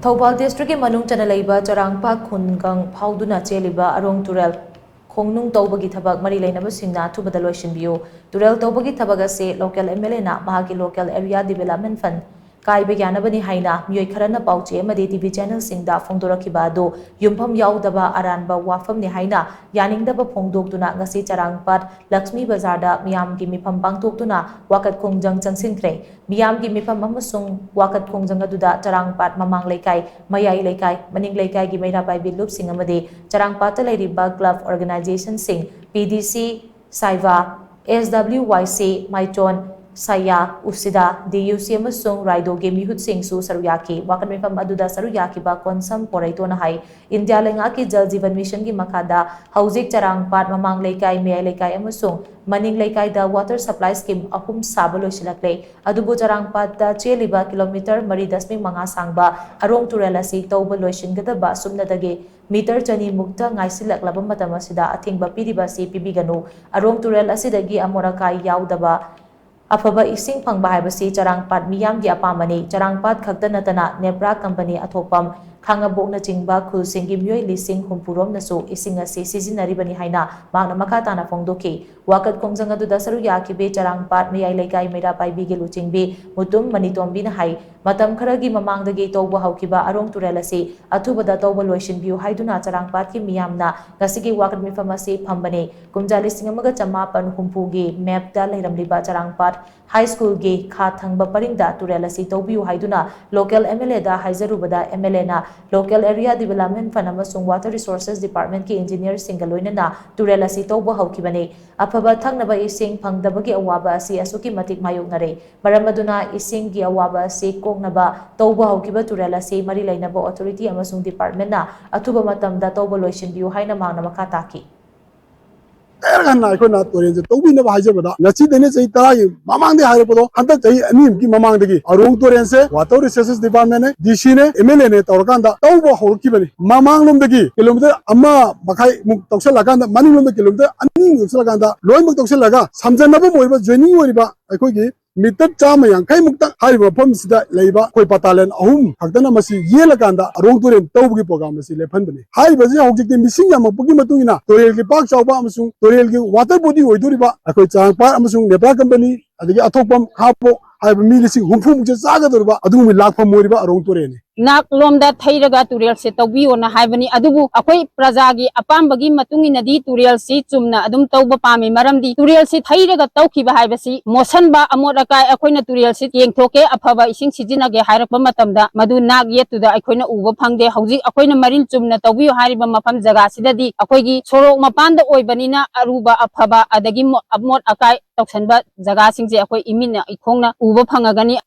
Thoubal district के मनुंग चना लेबा चरांगपा खुनगंग फाउदुना चेलिबा अरोंग तुरेल खोंगनुंग तौबगी थबक मरी लेनबा सिंगना थुबदा लोइसिनबियो तुरेल तौबगी थबक असे लोकल एमएलए ना महाकी लोकल एरिया डेवलपमेंट फंड कायबे यानबनी हाइना मियोय खरना पाउचे अमदि टीवी चैनल सिंगदा फोंदोरखिबा दो युमफम याउदबा अरानबा वाफमनि हाइना यानिंगदबा फोंदोक्तुना ngasi चरांगपाट लक्ष्मी बाजारदा मियामगी मिफम पांगतोक्तुना वाकत खोंजंग चंगसिनख्रे मियामगी मिफम अमसुंग वाकत खोंजंग अदुदा चरांगपाट ममांग लेकाय मयाई लेकाय मनिंग लेकाय गी मैराबाई बिलुप सिंग अमदि चरांगपाट लेरिबा क्लब ऑर्गेनाइजेशन सिंग पीडीसी साइवा एसडब्ल्यूवाईसी माइचोन साया उसिदा डीयूसी अमसुंग राइडोगे मिहुत सिंगसु सरुयाकी वाकन मिफम अदुदा सरुयाकीबा कोनसम पोरैतोना हाई इंडिया लेंगा की जल जीवन मिशन की मखादा हौजिक चरांगपाट ममांग लेकाय मेय लेकाय अमसुंग मनिंग लेकाय दा वाटर सप्लाई स्कीम अहुम साबा लोइसिलक्ले अदुबु चरांगपाट दा चेलिबा किलोमीटर 3.5 सांगबा अरोंग तुरेल असि तौबा लोइसिनगदबा सुमनदगे मीटर चनी मुक्ता ngaisilaklaba matam asida athingba piriba si pibiganu arong turel asidagi amorakai yaudaba अफब इसिंग फंगबा हाइबसी चरांगपाट मियाम की अपामनी चरांगपाट खक्त नतना नेप्रा कंपनी अथोपम खांगबोक चिंबा खुलसिंगी मियोय लिसिंग हुंपुरोम नसु इसिंग असि सिजिनरिबनी हाइना मांगना मखा ताना फोंदोखी वाकत खोंजंग अदुदा सरु याखिबे चरांगपाट मियाय लेकाय मेरा पाइबीगे लुचिंबी मुतुम मनितोंबीना हाई मतम खरगी ममांगदगी तौबा हौखिबा अरोंग तुरेल असि अथुबदा तौबा लोइसिनबियु हाइदुना चरांगपाट की मियामना गसिगी वाकत मिफम असि फंबने कुमजा लिसिंग अमगा चमापन हुंपुगी मैपदा लेरमलिबा चरांगपाट हाई स्कूल गे खा थंगबा परिंगदा तुरेल असि तौबियु हाइदुना लोकल एमएलए दा हाइजरुबदा एमएलए ना लोकल एरिया डेवलपमेंट फंड अमसुंग वाटर रिसोर्सेस डिपार्टमेंट की इंजीनियर सिंग लोइनना तुरेल असि तौबा हौखिबने अफबा थंगनबा इसिंग फंगदबगी अवाबा असि असुकी मतिक मायोगनरे मरम अदुना इसिंग की अवाबा असि कोकनबा तौबा हौखिबा तुरेल असि मरी लेनबा अथॉरिटी अमसुंग डिपार्टमेंट ना अथुबा मतमदा तौबा लोइसिनबियु हाइना मांगना मखा ताकी अखोना तोरेंसे तौबीनब हाइजबदा नची देने चही तरागी ममांगदे हाइरपदो हंत चही अनीम की ममांगदगी अरोंग तोरेंसे वाटर रिसोर्सेस डिपार्टमेंट ने डीसी ने एमएलए ने तौरकांदा तौबा होरकिबनी ममांगलोमदगी किलोमीटर अम्मा मखाई मुक तौसलकांदा मनिंगलोमद किलोमीटर अनी तौसलकांदा लोइमक तौसलगा समजनब मोइबा जॉइनिंग ओइबा अखोगी मीटर चाम यांखै मुक्ता हारिबा मफम सिदा लेबा कोई पतालेन अहुम खक्तना मसी येलकांदा अरोंग तोरेन तौबगी प्रोग्राम मसी लेफनबनी हारिबा जे हौजिकते मिसिंग यामपगी मतुंगिना तोरेल की पाक चावबा अमसुंग तोरेल की वाटर बॉडी ओइदोरिबा अखोई चांगपा अमसुंग नेप्रा कंपनी अदगी अथोपम खापो हाइबा मी लिसिंग हुंफु मुजे चागदोरिबा अदुगुमि लाखफम मोरिबा अरोंग तोरेन नाकलोमदा थैरगा तुरेल से तौबियोना हाइबनी अदुबु अखोई प्रजागी अपामबगी मतुंगिनदी तुरेल से चुमना अदुम तौबा पामी मरमदी तुरेल से थैरगा तौखिबा हाइबसी मोसनबा अमोट अकाय अखोइना तुरेल से येंथोके अफबा इसिंग सिजिनगे हाइरकबा मतमदा मदु नाग येतुदा अखोइना उबा फंगदे हौजिक अखोइना मरिन चुमना तौबियो हारिबा मफम जगा सिददी अखोइगी सोरोक मपानदा ओइबनिना अरुबा अफबा अदगी अमोट अकाय तौसनबा जगा सिंगजे अखोइ इमिना इखोंना उबा फंगगनी